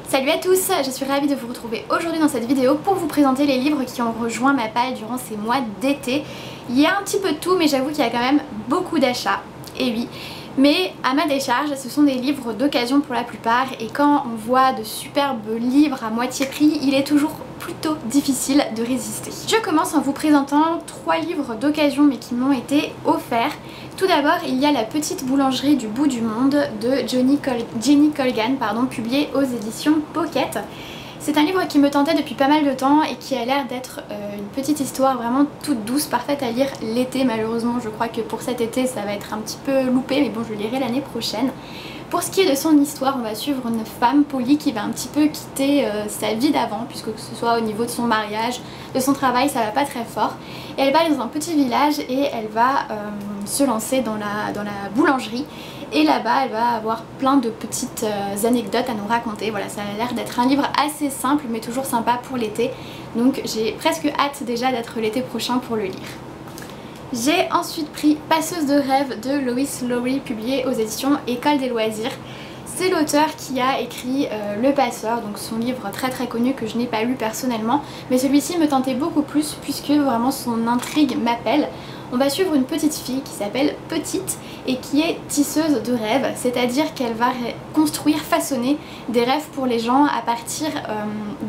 Salut à tous, je suis ravie de vous retrouver aujourd'hui dans cette vidéo pour vous présenter les livres qui ont rejoint ma palle durant ces mois d'été. Il y a un petit peu de tout, mais j'avoue qu'il y a quand même beaucoup d'achats, et oui. Mais à ma décharge, ce sont des livres d'occasion pour la plupart, et quand on voit de superbes livres à moitié prix, il est toujours plutôt difficile de résister. Je commence en vous présentant 3 livres d'occasion mais qui m'ont été offerts. Tout d'abord, il y a La petite boulangerie du bout du monde de Jenny Colgan, publié aux éditions Pocket. C'est un livre qui me tentait depuis pas mal de temps et qui a l'air d'être une petite histoire vraiment toute douce, parfaite à lire l'été. Malheureusement, je crois que pour cet été ça va être un petit peu loupé, mais bon, je le lirai l'année prochaine. Pour ce qui est de son histoire, on va suivre une femme, Polly, qui va un petit peu quitter sa vie d'avant, puisque que ce soit au niveau de son mariage, de son travail, ça va pas très fort. Et elle va aller dans un petit village et elle va se lancer dans la boulangerie. Et là-bas, elle va avoir plein de petites anecdotes à nous raconter. Voilà, ça a l'air d'être un livre assez simple, mais toujours sympa pour l'été. Donc j'ai presque hâte déjà d'être l'été prochain pour le lire. J'ai ensuite pris Passeuse de rêve de Lois Lowry, publié aux éditions École des loisirs. C'est l'auteur qui a écrit Le Passeur, donc son livre très connu que je n'ai pas lu personnellement, mais celui-ci me tentait beaucoup plus puisque vraiment son intrigue m'appelle. On va suivre une petite fille qui s'appelle Petite et qui est tisseuse de rêves, c'est-à-dire qu'elle va construire, façonner des rêves pour les gens à partir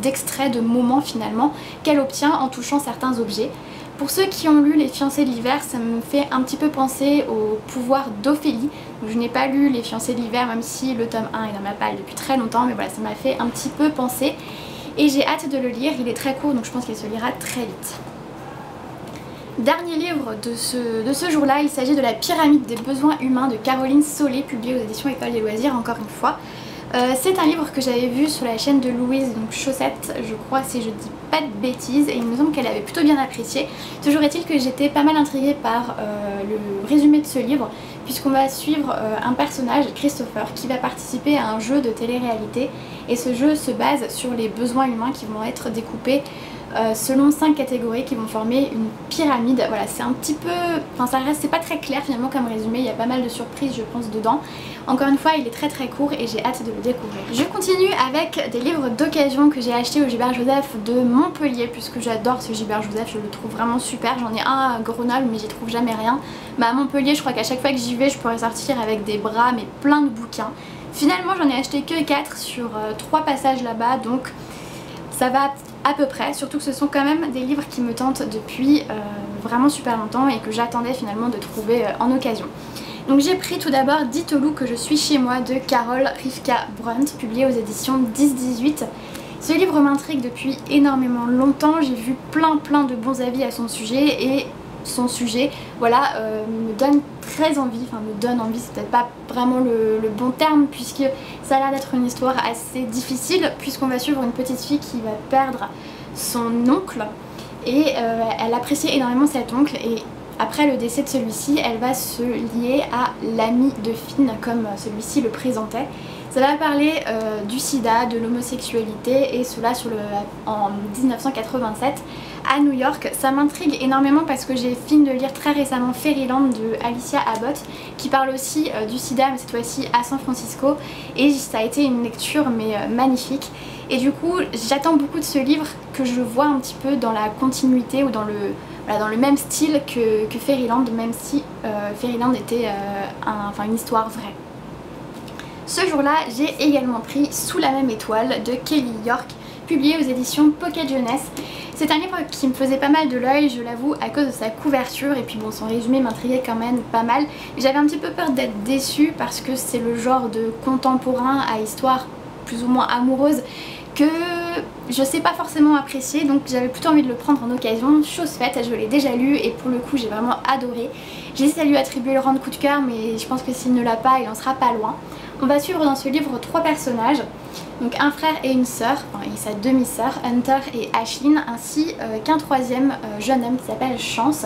d'extraits de moments finalement qu'elle obtient en touchant certains objets. Pour ceux qui ont lu Les fiancés de l'hiver, ça me fait un petit peu penser au pouvoir d'Ophélie. Je n'ai pas lu Les fiancés de l'hiver, même si le tome 1 est dans ma palle depuis très longtemps, mais voilà, ça m'a fait un petit peu penser. Et j'ai hâte de le lire, il est très court, donc je pense qu'il se lira très vite. Dernier livre de ce jour-là, il s'agit de La pyramide des besoins humains de Caroline Solé, publié aux éditions École des loisirs, encore une fois. C'est un livre que j'avais vu sur la chaîne de Louise, donc Chaussette, je crois, si je dis pas de bêtises, et il me semble qu'elle avait plutôt bien apprécié. Toujours est-il que j'étais pas mal intriguée par le résumé de ce livre, puisqu'on va suivre un personnage, Christopher, qui va participer à un jeu de télé-réalité, et ce jeu se base sur les besoins humains qui vont être découpés selon 5 catégories qui vont former une pyramide. Voilà, c'est un petit peu... Enfin, ça reste, c'est pas très clair finalement comme résumé, il y a pas mal de surprises je pense dedans. Encore une fois, il est très court et j'ai hâte de le découvrir. Je continue avec des livres d'occasion que j'ai achetés au Gilbert Joseph de Montpellier, puisque j'adore ce Gilbert Joseph, je le trouve vraiment super. J'en ai un à Grenoble mais j'y trouve jamais rien. Mais à Montpellier, je crois qu'à chaque fois que j'y vais, je pourrais sortir avec des bras mais plein de bouquins. Finalement, j'en ai acheté que 4 sur 3 passages là-bas, donc ça va à peu près, surtout que ce sont quand même des livres qui me tentent depuis vraiment super longtemps et que j'attendais finalement de trouver en occasion. Donc j'ai pris tout d'abord Dites-au-loup que je suis chez moi de Carol Rivka Brunt, publié aux éditions 10-18. Ce livre m'intrigue depuis énormément longtemps, j'ai vu plein de bons avis à son sujet et son sujet, voilà, me donne très envie, enfin me donne envie, c'est peut-être pas vraiment le bon terme puisque ça a l'air d'être une histoire assez difficile puisqu'on va suivre une petite fille qui va perdre son oncle et elle apprécie énormément cet oncle et après le décès de celui-ci, elle va se lier à l'ami de Finn comme celui-ci le présentait. Ça va parler du sida, de l'homosexualité et cela en 1987 à New York. Ça m'intrigue énormément parce que j'ai fini de lire très récemment Fairyland de Alicia Abbott qui parle aussi du sida mais cette fois-ci à San Francisco et ça a été une lecture mais magnifique. Et du coup j'attends beaucoup de ce livre que je vois un petit peu dans la continuité ou dans le même style que Fairyland, même si Fairyland était une histoire vraie. Ce jour-là, j'ai également pris Sous la même étoile de Kelly York, publié aux éditions Pocket Jeunesse. C'est un livre qui me faisait pas mal de l'œil, je l'avoue, à cause de sa couverture et puis bon, son résumé m'intriguait quand même pas mal. J'avais un petit peu peur d'être déçue parce que c'est le genre de contemporain à histoire plus ou moins amoureuse que je sais pas forcément apprécier, donc j'avais plutôt envie de le prendre en occasion. Chose faite, je l'ai déjà lu et pour le coup j'ai vraiment adoré. J'hésite à lui attribuer le rang de coup de cœur mais je pense que s'il ne l'a pas, il en sera pas loin. On va suivre dans ce livre 3 personnages, donc un frère et une sœur, et sa demi-sœur, Hunter et Ashlyn, ainsi qu'un troisième jeune homme qui s'appelle Chance.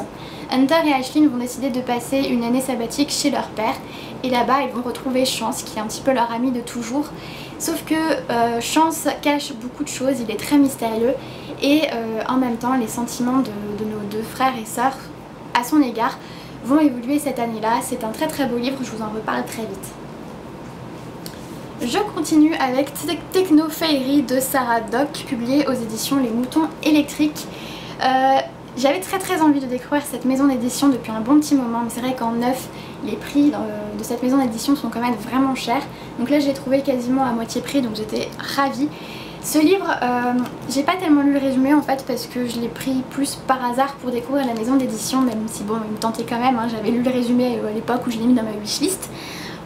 Hunter et Ashlyn vont décider de passer une année sabbatique chez leur père et là-bas ils vont retrouver Chance qui est un petit peu leur ami de toujours. Sauf que Chance cache beaucoup de choses, il est très mystérieux et en même temps les sentiments de nos 2 frères et sœurs à son égard vont évoluer cette année-là. C'est un très très beau livre, je vous en reparle très vite. Je continue avec Techno Fairy de Sarah Dock, publié aux éditions Les Moutons Électriques. J'avais très envie de découvrir cette maison d'édition depuis un bon petit moment, mais c'est vrai qu'en neuf, les prix de cette maison d'édition sont quand même vraiment chers. Donc là, je l'ai trouvé quasiment à moitié prix, donc j'étais ravie. Ce livre, j'ai pas tellement lu le résumé en fait, parce que je l'ai pris plus par hasard pour découvrir la maison d'édition, même si bon, il me tentait quand même, hein. J'avais lu le résumé à l'époque où je l'ai mis dans ma wishlist.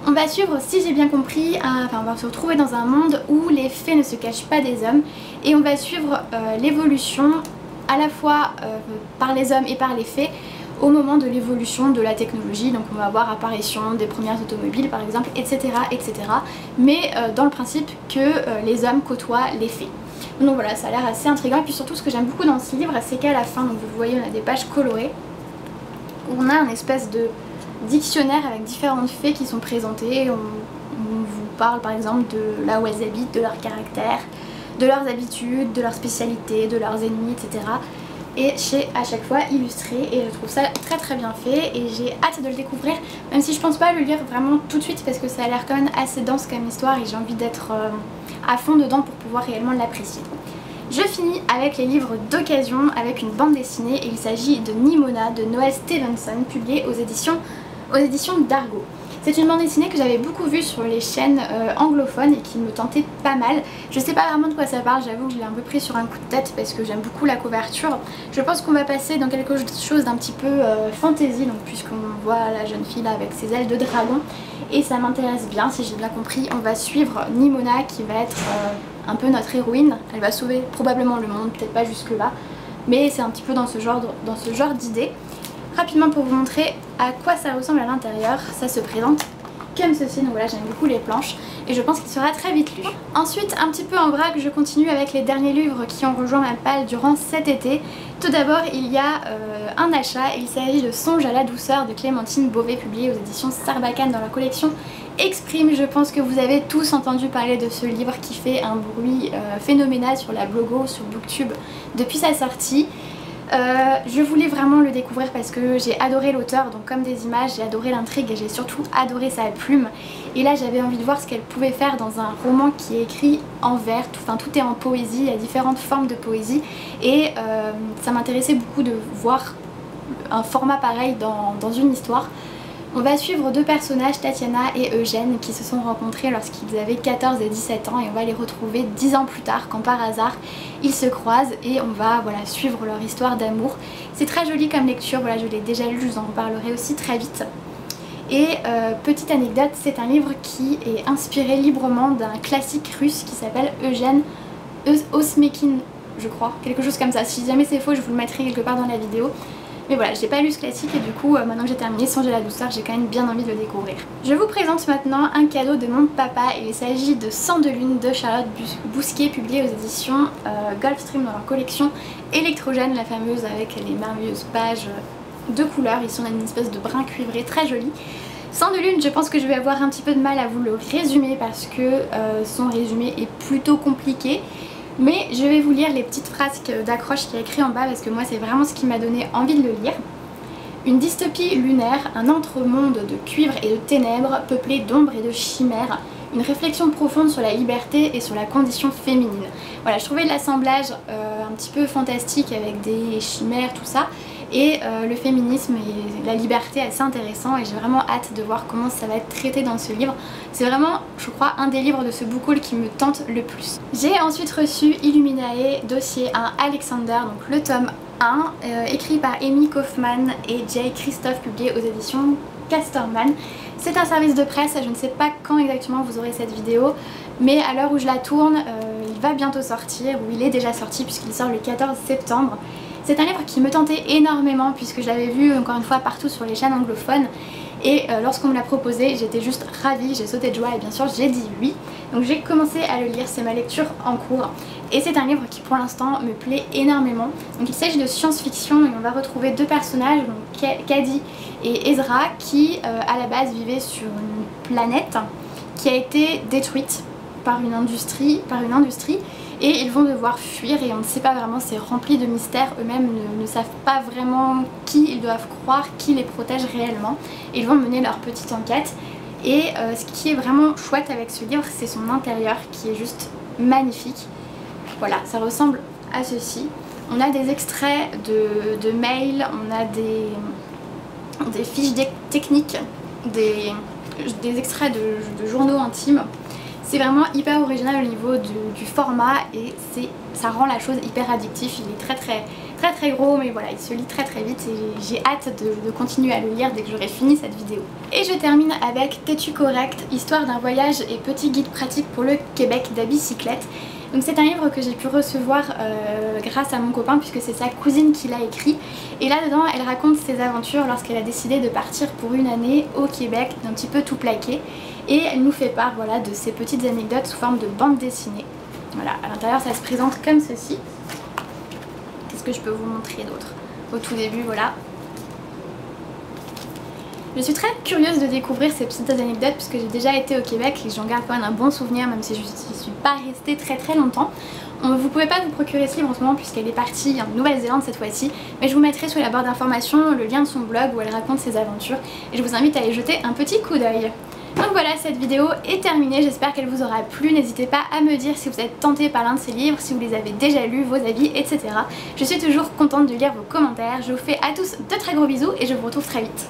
On va suivre, si j'ai bien compris, on va se retrouver dans un monde où les fées ne se cachent pas des hommes, et on va suivre l'évolution à la fois par les hommes et par les fées au moment de l'évolution de la technologie. Donc on va voir apparition des premières automobiles par exemple, etc. etc. mais dans le principe que les hommes côtoient les fées. Donc voilà, ça a l'air assez intriguant, et puis surtout ce que j'aime beaucoup dans ce livre, c'est qu'à la fin, donc vous voyez, on a des pages colorées où on a un espèce de dictionnaire avec différentes fées qui sont présentées. On vous parle par exemple de là où elles habitent, de leur caractère, de leurs habitudes, de leurs spécialités, de leurs ennemis, etc. Et c'est à chaque fois illustré, et je trouve ça très bien fait, et j'ai hâte de le découvrir, même si je pense pas le lire vraiment tout de suite parce que ça a l'air quand même assez dense comme histoire et j'ai envie d'être à fond dedans pour pouvoir réellement l'apprécier. Je finis avec les livres d'occasion avec une bande dessinée, et il s'agit de Nimona de Noelle Stevenson, publiée aux éditions d'Argo. C'est une bande dessinée que j'avais beaucoup vue sur les chaînes anglophones et qui me tentait pas mal. Je sais pas vraiment de quoi ça parle, j'avoue que je l'ai un peu pris sur un coup de tête parce que j'aime beaucoup la couverture. Je pense qu'on va passer dans quelque chose d'un petit peu fantasy, donc puisqu'on voit la jeune fille là avec ses ailes de dragon, et ça m'intéresse bien. Si j'ai bien compris, on va suivre Nimona qui va être un peu notre héroïne. Elle va sauver probablement le monde, peut-être pas jusque là, mais c'est un petit peu dans ce genre d'idée. Rapidement pour vous montrer à quoi ça ressemble à l'intérieur, ça se présente comme ceci, donc voilà, j'aime beaucoup les planches et je pense qu'il sera très vite lu. Ensuite, un petit peu en vrac, je continue avec les derniers livres qui ont rejoint ma palle durant cet été. Tout d'abord, il y a un achat, il s'agit de Songe à la douceur de Clémentine Beauvais, publié aux éditions Sarbacane dans la collection Exprime. Je pense que vous avez tous entendu parler de ce livre qui fait un bruit phénoménal sur la blogo, sur Booktube depuis sa sortie. Je voulais vraiment le découvrir parce que j'ai adoré l'auteur, donc comme des images, j'ai adoré l'intrigue et j'ai surtout adoré sa plume. Et là j'avais envie de voir ce qu'elle pouvait faire dans un roman qui est écrit en vers, tout est en poésie, il y a différentes formes de poésie, et ça m'intéressait beaucoup de voir un format pareil dans une histoire. On va suivre deux personnages, Tatiana et Eugène, qui se sont rencontrés lorsqu'ils avaient 14 et 17 ans, et on va les retrouver 10 ans plus tard quand par hasard ils se croisent, et on va suivre leur histoire d'amour. C'est très joli comme lecture, je l'ai déjà lu, je vous en reparlerai aussi très vite. Et petite anecdote, c'est un livre qui est inspiré librement d'un classique russe qui s'appelle Eugène Osmekin, je crois, quelque chose comme ça. Si jamais c'est faux, je vous le mettrai quelque part dans la vidéo. Mais voilà, j'ai pas lu ce classique et du coup, maintenant que j'ai terminé Songe à la douceur, j'ai quand même bien envie de le découvrir. Je vous présente maintenant un cadeau de mon papa, et il s'agit de Sang de lune de Charlotte Bousquet, publié aux éditions Gulfstream dans leur collection Électrogène, la fameuse avec les merveilleuses pages de couleurs. Ils sont dans une espèce de brun cuivré très joli. Sang de lune, je pense que je vais avoir un petit peu de mal à vous le résumer parce que son résumé est plutôt compliqué. Mais je vais vous lire les petites phrases d'accroche qu'il y a écrit en bas parce que moi c'est vraiment ce qui m'a donné envie de le lire. Une dystopie lunaire, un entre-monde de cuivre et de ténèbres peuplé d'ombres et de chimères, une réflexion profonde sur la liberté et sur la condition féminine. Voilà, je trouvais l'assemblage un petit peu fantastique avec des chimères, tout ça, et le féminisme et la liberté assez intéressant, et j'ai vraiment hâte de voir comment ça va être traité dans ce livre. C'est vraiment, je crois, un des livres de ce book haul qui me tente le plus. J'ai ensuite reçu Illuminae, dossier 1 Alexander, donc le tome 1, écrit par Amy Kaufman et Jay Christophe, publié aux éditions Casterman. C'est un service de presse, je ne sais pas quand exactement vous aurez cette vidéo, mais à l'heure où je la tourne, il va bientôt sortir, ou il est déjà sorti puisqu'il sort le 14 septembre. C'est un livre qui me tentait énormément puisque je l'avais vu encore une fois partout sur les chaînes anglophones, et lorsqu'on me l'a proposé, j'étais juste ravie, j'ai sauté de joie et bien sûr j'ai dit oui. Donc j'ai commencé à le lire, c'est ma lecture en cours, et c'est un livre qui pour l'instant me plaît énormément. Donc il s'agit de science-fiction et on va retrouver deux personnages, donc Cady et Ezra, qui à la base vivaient sur une planète qui a été détruite par une industrie, et ils vont devoir fuir et on ne sait pas vraiment, c'est rempli de mystères, eux-mêmes ne savent pas vraiment qui ils doivent croire, qui les protège réellement. Et ils vont mener leur petite enquête et ce qui est vraiment chouette avec ce livre, c'est son intérieur qui est juste magnifique. Voilà, ça ressemble à ceci. On a des extraits de mails, on a des fiches techniques, des extraits de journaux intimes. C'est vraiment hyper original au niveau du format et ça rend la chose hyper addictive. Il est très gros, mais voilà, il se lit très vite et j'ai hâte de continuer à le lire dès que j'aurai fini cette vidéo. Et je termine avec T'es-tu correct? Histoire d'un voyage et petit guide pratique pour le Québec d'Abicyclette. Donc c'est un livre que j'ai pu recevoir grâce à mon copain puisque c'est sa cousine qui l'a écrit. Et là-dedans elle raconte ses aventures lorsqu'elle a décidé de partir pour une année au Québec, d'un petit peu tout plaqué. Et elle nous fait part voilà, de ces petites anecdotes sous forme de bande dessinée. Voilà, à l'intérieur ça se présente comme ceci. Qu'est-ce que je peux vous montrer d'autre? Au tout début, voilà. Je suis très curieuse de découvrir ces petites anecdotes puisque j'ai déjà été au Québec et j'en garde quand même un bon souvenir même si je n'y suis pas restée très longtemps. Vous pouvez pas vous procurer ce livre en ce moment puisqu'elle est partie en Nouvelle-Zélande cette fois-ci, mais je vous mettrai sous la barre d'informations le lien de son blog où elle raconte ses aventures et je vous invite à y jeter un petit coup d'œil. Donc voilà, cette vidéo est terminée, j'espère qu'elle vous aura plu. N'hésitez pas à me dire si vous êtes tenté par l'un de ces livres, si vous les avez déjà lus, vos avis, etc. Je suis toujours contente de lire vos commentaires. Je vous fais à tous de très gros bisous et je vous retrouve très vite.